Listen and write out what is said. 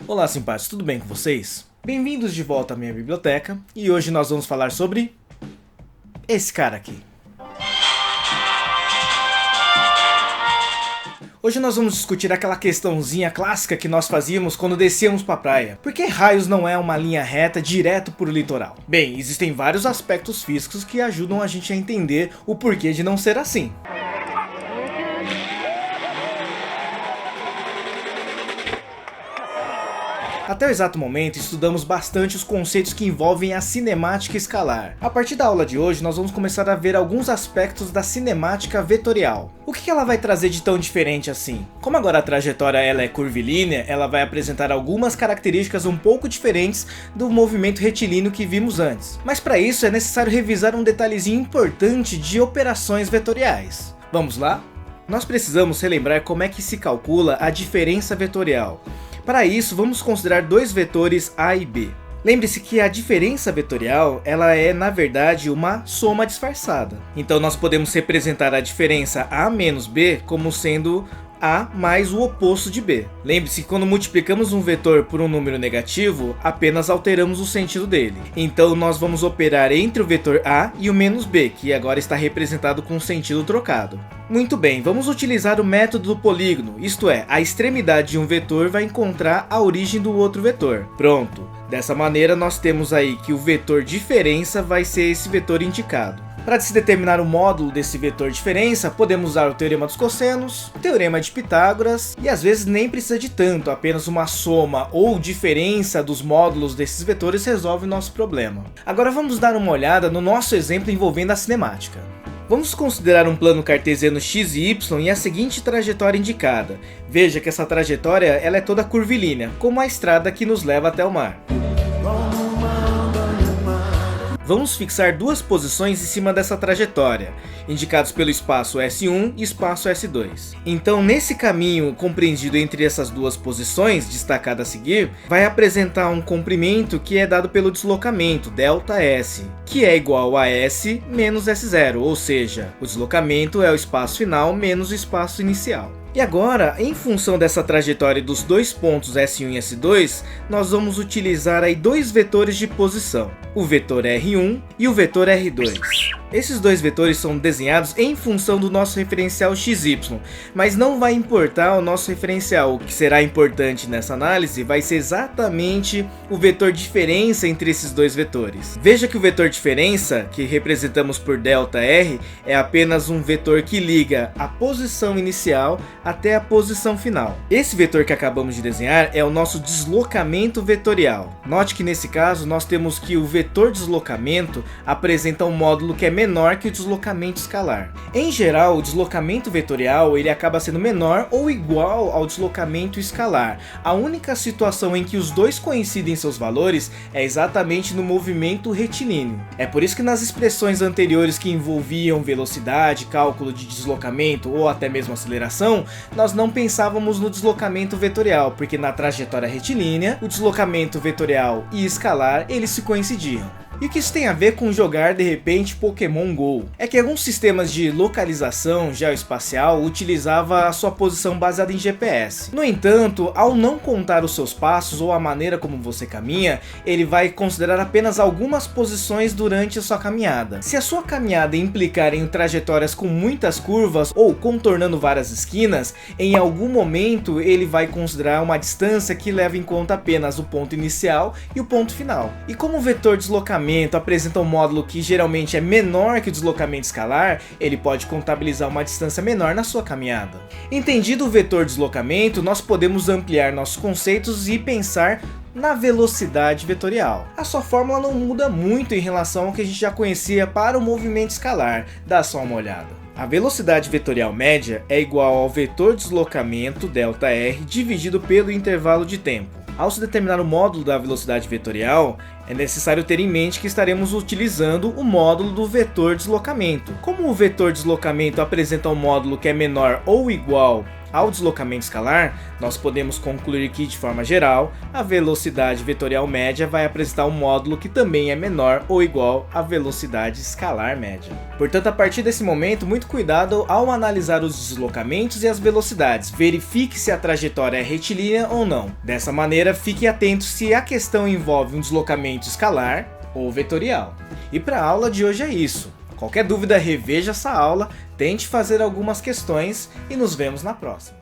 Olá simpáticos, tudo bem com vocês? Bem-vindos de volta à minha biblioteca e hoje nós vamos falar sobre esse cara aqui. Hoje nós vamos discutir aquela questãozinha clássica que nós fazíamos quando descíamos pra praia. Por que raios não é uma linha reta direto pro litoral? Bem, existem vários aspectos físicos que ajudam a gente a entender o porquê de não ser assim. Até o exato momento, estudamos bastante os conceitos que envolvem a cinemática escalar. A partir da aula de hoje, nós vamos começar a ver alguns aspectos da cinemática vetorial. O que ela vai trazer de tão diferente assim? Como agora a trajetória ela é curvilínea, ela vai apresentar algumas características um pouco diferentes do movimento retilíneo que vimos antes. Mas para isso é necessário revisar um detalhezinho importante de operações vetoriais. Vamos lá? Nós precisamos relembrar como é que se calcula a diferença vetorial. Para isso, vamos considerar dois vetores A e B. Lembre-se que a diferença vetorial ela é, na verdade, uma soma disfarçada. Então nós podemos representar a diferença A menos B como sendo A mais o oposto de B. Lembre-se que quando multiplicamos um vetor por um número negativo, apenas alteramos o sentido dele. Então nós vamos operar entre o vetor A e o menos B, que agora está representado com o sentido trocado. Muito bem, vamos utilizar o método do polígono, isto é, a extremidade de um vetor vai encontrar a origem do outro vetor. Pronto, dessa maneira nós temos aí que o vetor diferença vai ser esse vetor indicado. Para se determinar o módulo desse vetor diferença, podemos usar o teorema dos cossenos, o teorema de Pitágoras, e às vezes nem precisa de tanto, apenas uma soma ou diferença dos módulos desses vetores resolve o nosso problema. Agora vamos dar uma olhada no nosso exemplo envolvendo a cinemática. Vamos considerar um plano cartesiano x e y e a seguinte trajetória indicada. Veja que essa trajetória ela é toda curvilínea, como a estrada que nos leva até o mar. Vamos fixar duas posições em cima dessa trajetória, indicados pelo espaço S1 e espaço S2. Então, nesse caminho compreendido entre essas duas posições, destacado a seguir, vai apresentar um comprimento que é dado pelo deslocamento, ΔS, que é igual a S menos S0, ou seja, o deslocamento é o espaço final menos o espaço inicial. E agora, em função dessa trajetória dos dois pontos S1 e S2, nós vamos utilizar aí dois vetores de posição, o vetor R1 e o vetor R2. Esses dois vetores são desenhados em função do nosso referencial XY, mas não vai importar o nosso referencial. O que será importante nessa análise vai ser exatamente o vetor diferença entre esses dois vetores. Veja que o vetor diferença, que representamos por ΔR, é apenas um vetor que liga a posição inicial até a posição final. Esse vetor que acabamos de desenhar é o nosso deslocamento vetorial. Note que nesse caso nós temos que o vetor deslocamento apresenta um módulo que é menor que o deslocamento escalar. Em geral, o deslocamento vetorial ele acaba sendo menor ou igual ao deslocamento escalar. A única situação em que os dois coincidem em seus valores é exatamente no movimento retilíneo. É por isso que nas expressões anteriores que envolviam velocidade, cálculo de deslocamento ou até mesmo aceleração, nós não pensávamos no deslocamento vetorial, porque na trajetória retilínea, o deslocamento vetorial e escalar eles se coincidiam. E o que isso tem a ver com jogar de repente Pokémon GO? É que alguns sistemas de localização geoespacial utilizavam a sua posição baseada em GPS. No entanto, ao não contar os seus passos ou a maneira como você caminha, ele vai considerar apenas algumas posições durante a sua caminhada. Se a sua caminhada implicar em trajetórias com muitas curvas ou contornando várias esquinas, em algum momento ele vai considerar uma distância que leva em conta apenas o ponto inicial e o ponto final. E como o vetor deslocamento apresenta um módulo que geralmente é menor que o deslocamento escalar, ele pode contabilizar uma distância menor na sua caminhada. Entendido o vetor deslocamento, nós podemos ampliar nossos conceitos e pensar na velocidade vetorial. A sua fórmula não muda muito em relação ao que a gente já conhecia para o movimento escalar, dá só uma olhada. A velocidade vetorial média é igual ao vetor deslocamento ΔR dividido pelo intervalo de tempo. Ao se determinar o módulo da velocidade vetorial, é necessário ter em mente que estaremos utilizando o módulo do vetor deslocamento. Como o vetor deslocamento apresenta um módulo que é menor ou igual Ao deslocamento escalar, nós podemos concluir que, de forma geral, a velocidade vetorial média vai apresentar um módulo que também é menor ou igual à velocidade escalar média. Portanto, a partir desse momento, muito cuidado ao analisar os deslocamentos e as velocidades. Verifique se a trajetória é retilínea ou não. Dessa maneira, fique atento se a questão envolve um deslocamento escalar ou vetorial. E para a aula de hoje é isso. Qualquer dúvida, reveja essa aula, tente fazer algumas questões e nos vemos na próxima.